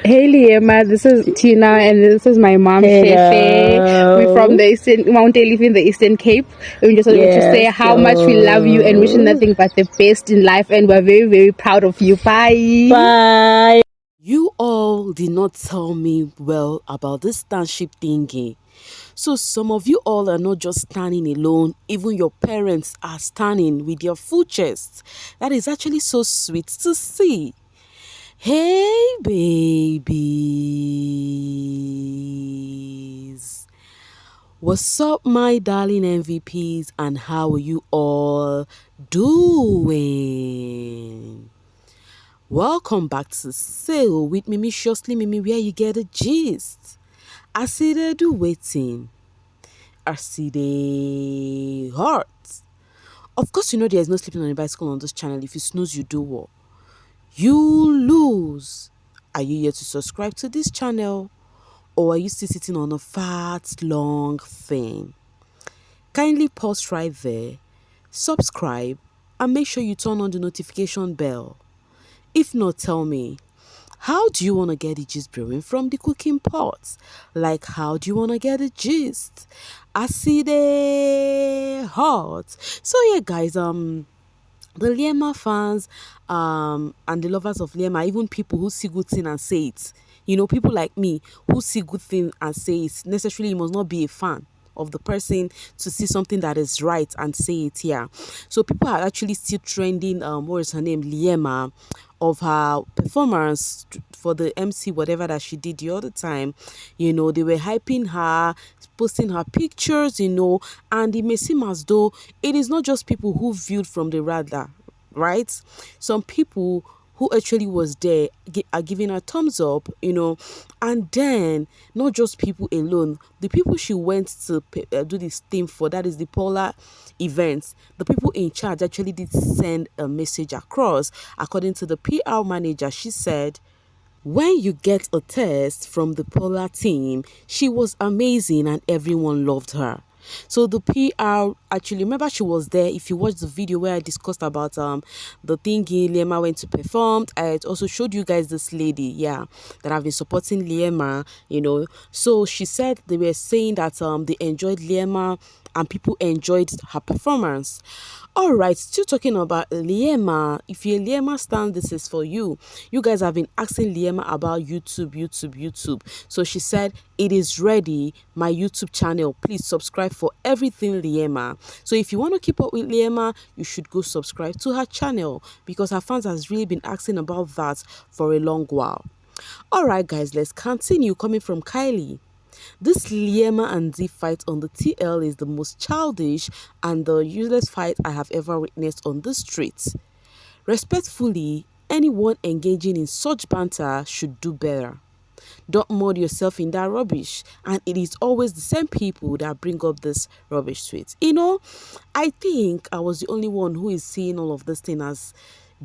Hey Liema, this is Tina and this is my mom CeCe. We're from the Eastern Mount Elif in the Eastern Cape. We just wanted to say how much we love you and wishing nothing but the best in life, and we're very, very proud of you. Bye. Bye. You all did not tell me well about this starship thingy. So some of you all are not just standing alone, even your parents are standing with your full chest. That is actually so sweet to see. Hey babies, what's up my darling MVPs, and how are you all doing? Welcome back to Sail with Mimiciously Mimi, where you get a gist. I see they do waiting. I see they hurt. Of course, you know there is no sleeping on a bicycle on this channel. If you snooze, you do what? You lose. Are you here to subscribe to this channel, or are you still sitting on a fat long thing? Kindly pause right there, subscribe, and make sure you turn on the notification bell. If not, tell me, how do you want to get the gist brewing from the cooking pot? Like, how do you want to get the gist? I see the hot. So yeah, guys, the Liema fans and the lovers of Liema, even people who see good thing and say it. You know, people like me who see good thing and say it. Necessarily, you must not be a fan of the person to see something that is right and say it here. So people are actually still trending, what is her name, Liema, of her performance for the MC, whatever that she did the other time. You know, they were hyping her, posting her pictures, you know, and it may seem as though it is not just people who viewed from the radar, right? Some people who actually was there are giving her thumbs up, you know. And then not just people alone, the people she went to do this thing for, that is the polar events, the people in charge actually did send a message across. According to the PR manager, she said, when you get a test from the polar team, she was amazing and everyone loved her. So the PR, actually, remember she was there. If you watch the video where I discussed about the thingy Liema went to perform, I also showed you guys this lady, yeah, that have been supporting Liema, you know. So she said they were saying that they enjoyed Liema and people enjoyed her performance. All right, still talking about Liema. If you're a Liema stan, this is for you. You guys have been asking Liema about YouTube. So she said, it is ready, my YouTube channel. Please subscribe for everything Liema. So if you want to keep up with Liema, you should go subscribe to her channel, because her fans has really been asking about that for a long while. All right, guys, let's continue. Coming from Kylie. This Liema and Z fight on the TL is the most childish and the useless fight I have ever witnessed on the streets. Respectfully, anyone engaging in such banter should do better. Don't mold yourself in that rubbish, and it is always the same people that bring up this rubbish to it. You know, I think I was the only one who is seeing all of this thing as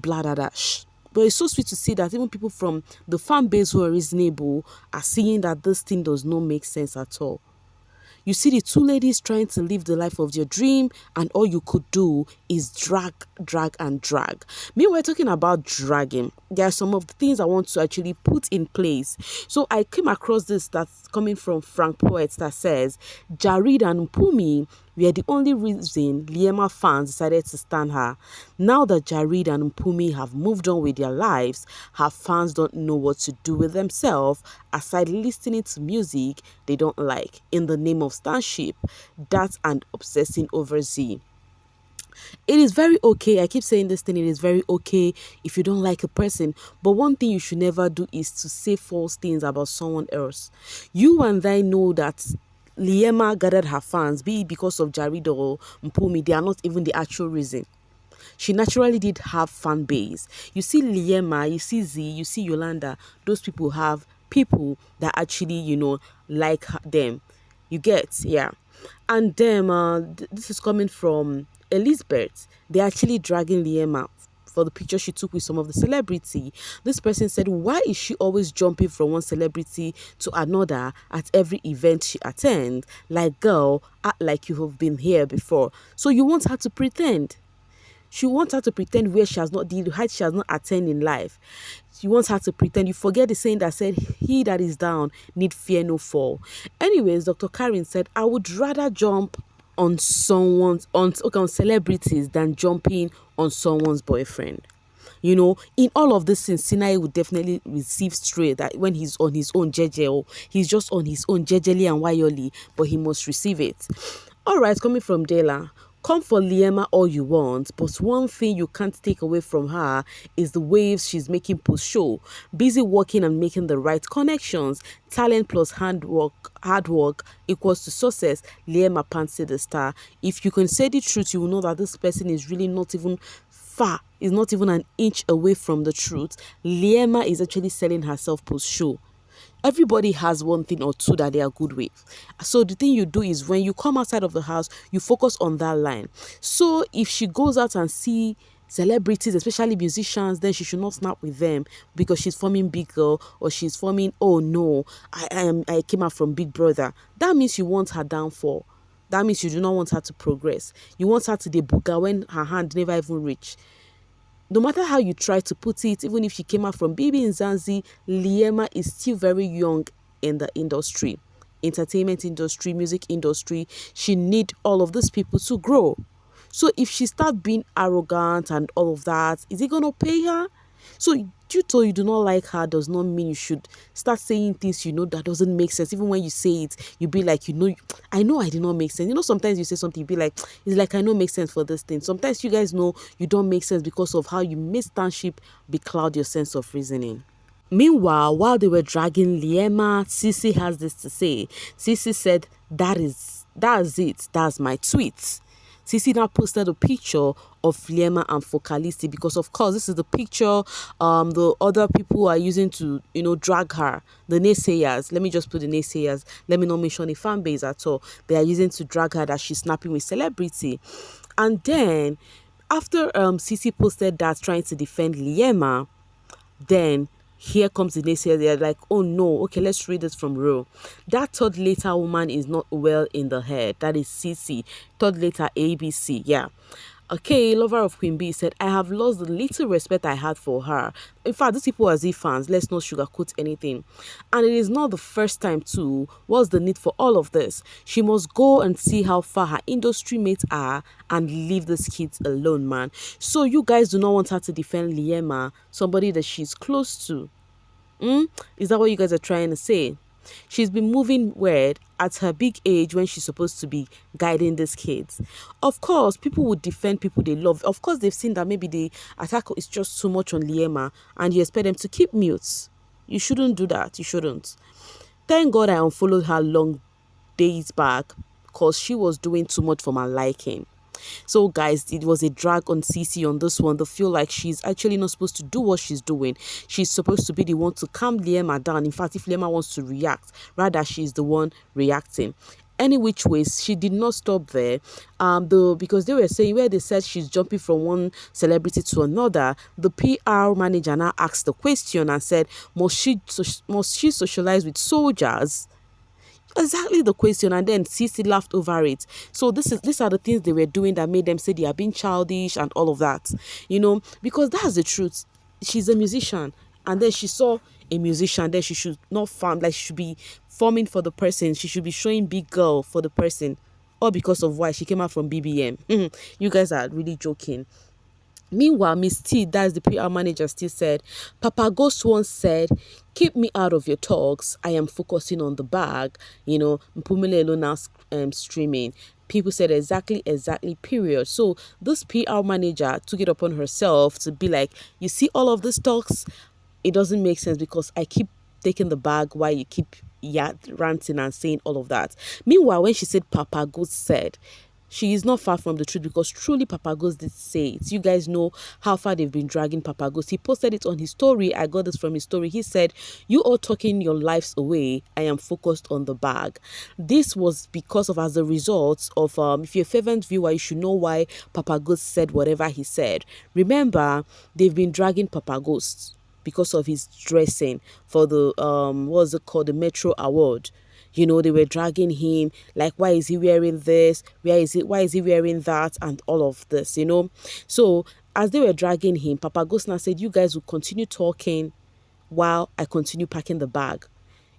bladadash. But it's so sweet to see that even people from the fan base who are reasonable are seeing that this thing does not make sense at all. You see the two ladies trying to live the life of their dream, and all you could do is drag. Meanwhile, talking about dragging, there are some of the things I want to actually put in place. So I came across this that's coming from Frank Poets that says, Jareed&Mpumi were the only reason Liema fans decided to stand her. Now that Jareed&Mpumi have moved on with their lives, her fans don't know what to do with themselves aside listening to music they don't like in the name of stanship, that and obsessing over Z. It is very okay. I keep saying this thing. It is very okay if you don't like a person. But one thing you should never do is to say false things about someone else. You and I know that Liema gathered her fans, be it because of Jareed or Mpumi. They are not even the actual reason. She naturally did have fan base. You see Liema, you see Z, you see Yolanda. Those people have people that actually, you know, like them. You get, yeah. And then this is coming from Elizabeth. They're actually dragging Liema for the picture she took with some of the celebrity. This person said, why is she always jumping from one celebrity to another at every event she attends? Like, girl, act like you have been here before. So you want her to pretend. She wants her to pretend where she has not, the height she has not attained in life. She wants her to pretend. You forget the saying that said, he that is down need fear no fall. Anyways, Dr. Karen said, I would rather jump on someone's, on celebrities than jumping on someone's boyfriend. In all of this things, Sinai would definitely receive straight that when he's on his own jeje, or he's just on his own jejely and wayoli, but he must receive it. All right, coming from Dela. Come for Liema all you want, but one thing you can't take away from her is the waves she's making post show. Busy working and making the right connections. Talent plus hard work equals to success. Liema Pansy the star. If you can say the truth, you will know that this person is really not even far, is not even an inch away from the truth. Liema is actually selling herself post show. Everybody has one thing or two that they are good with. So the thing you do is when you come outside of the house, you focus on that line. So if she goes out and see celebrities, especially musicians, then she should not snap with them because she's forming Big Girl, or she's forming, oh no, I came out from Big Brother. That means you want her downfall. That means you do not want her to progress. You want her to debuga when her hand never even reach. No matter how you try to put it, even if she came out from bbnzansi, Liema is still very young in the industry, entertainment industry, music industry. She need all of these people to grow. So if she start being arrogant and all of that, is it going to pay her? So you told you do not like her does not mean you should start saying things that doesn't make sense. Even when you say it, you be like, I know I did not make sense. Sometimes you say something, you be like, it's like I know make sense for this thing. Sometimes you guys know you don't make sense because of how you mistownship becloud your sense of reasoning. Meanwhile, while they were dragging Liema, CeCe has this to say. CeCe said, that's it. That's my tweet. CeCe now posted a picture of Liema and Focalisti because, of course, this is the picture the other people are using to, drag her. The naysayers, let me just put the naysayers, let me not mention a fan base at all. They are using to drag her that she's snapping with celebrity. And then, after CeCe posted that trying to defend Liema, then here comes the naysayers. They're like, oh no, okay, let's read this from row. That third letter woman is not well in the head. That is CeCe. Third letter ABC. Yeah. Okay, lover of Queen B said, I have lost the little respect I had for her. In fact, these people are Z fans. Let's not sugarcoat anything. And it is not the first time too. What's the need for all of this? She must go and see how far her industry mates are and leave these kids alone, man. So you guys do not want her to defend Liema, somebody that she's close to. Is that what you guys are trying to say? She's been moving weird at her big age when she's supposed to be guiding these kids. Of course, people would defend people they love. Of course, they've seen that maybe the attack is just too much on Liema and you expect them to keep mute. You shouldn't do that. You shouldn't. Thank God I unfollowed her long days back because she was doing too much for my liking. So guys, it was a drag on CeCe on this one. They feel like she's actually not supposed to do what she's doing. She's supposed to be the one to calm Liema down. In fact, if Liema wants to react, rather she's the one reacting. Any which ways, she did not stop there. Because they were saying where they said she's jumping from one celebrity to another, the PR manager now asked the question and said, must she socialize with soldiers? Exactly the question, and then CeCe laughed over it. So these are the things they were doing that made them say they are being childish and all of that, because that's the truth. She's a musician, and then she saw a musician, then she should not farm, like she should be forming for the person. She should be showing Big Girl for the person, all because of why she came out from BBM. You guys are really joking. Meanwhile, Miss T, that's the PR manager, still said, Papa Ghost once said, keep me out of your talks. I am focusing on the bag. Mpumile alone now streaming. People said exactly, period. So this PR manager took it upon herself to be like, you see all of these talks? It doesn't make sense because I keep taking the bag while you keep ranting and saying all of that. Meanwhile, when she said Papa Ghost said, she is not far from the truth because truly Papa Ghost did say it. You guys know how far they've been dragging Papa Ghost. He posted it on his story. I got this from his story. He said, you all talking your lives away. I am focused on the bag. This was because of as a result of, if you're a fervent viewer, you should know why Papa Ghost said whatever he said. Remember, they've been dragging Papa Ghost because of his dressing for the, the Metro Award. You know, they were dragging him, like, why is he wearing this? Why is he wearing that? And all of this, you know. So as they were dragging him, Papa Gosna said, you guys will continue talking while I continue packing the bag.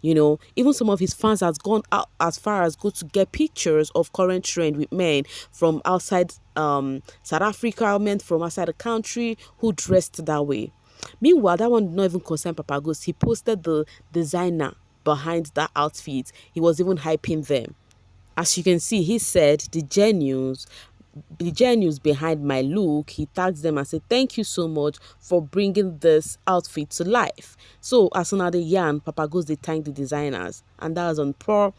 You know, even some of his fans has gone out as far as go to get pictures of current trend with men from outside South Africa, men from outside the country who dressed that way. Meanwhile, that one did not even concern Papa Ghost. He posted the designer behind that outfit. He was even hyping them. As you can see, he said the genius behind my look, he tags them and said, thank you so much for bringing this outfit to life. So as soon as they yarn, Papa goes, they thank the designers. And that was on Pro.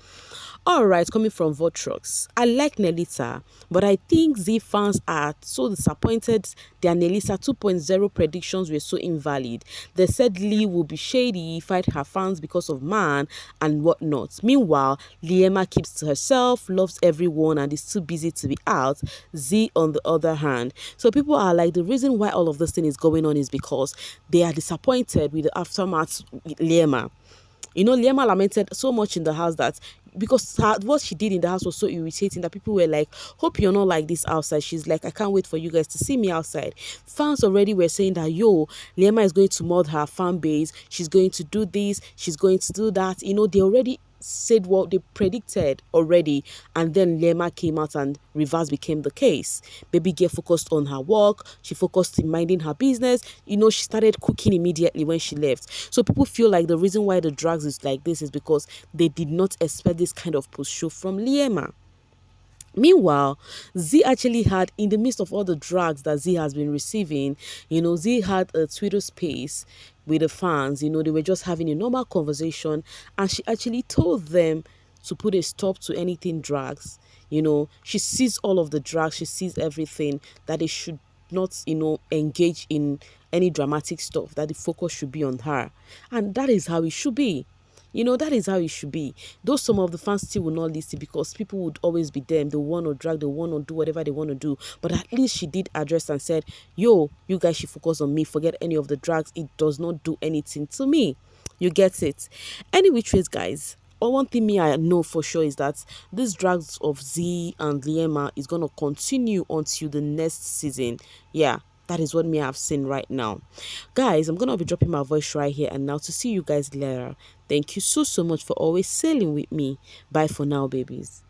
All right, coming from Votrox. I like Nelita, but I think Z fans are so disappointed their Nelisa 2.0 predictions were so invalid. They said Lee will be shady, fight her fans because of man and whatnot. Meanwhile, Liema keeps to herself, loves everyone, and is too busy to be out. Z, on the other hand. So people are like, the reason why all of this thing is going on is because they are disappointed with the aftermath with Liema. You know, Liema lamented so much in the house that because what she did in the house was so irritating that people were like, hope you're not like this outside. She's like, I can't wait for you guys to see me outside. Fans already were saying that, yo, Liema is going to mod her fan base. She's going to do this. She's going to do that. You know, they already said what they predicted already, and then Liema came out and reverse became the case. Baby girl focused on her work, she focused in minding her business. You know, she started cooking immediately when she left. So people feel like the reason why the drugs is like this is because they did not expect this kind of push show from Liema. Meanwhile, Z actually had, in the midst of all the drugs that Z has been receiving, you know, Z had a Twitter space with the fans. You know, they were just having a normal conversation, and she actually told them to put a stop to anything drugs. You know, she sees all of the drugs, she sees everything, that they should not, you know, engage in any dramatic stuff, that the focus should be on her. And that is how it should be. You know, that is how it should be. Though some of the fans still will not listen because people would always be them. They want to drag, they want to do whatever they want to do. But at least she did address and said, yo, you guys should focus on me. Forget any of the drags. It does not do anything to me. You get it? Any which ways, guys. One thing me I know for sure is that this drags of Z and Liema is going to continue until the next season. Yeah. That is what me I've seen right now. Guys, I'm going to be dropping my voice right here and now to see you guys later. Thank you so much for always sailing with me. Bye for now, babies.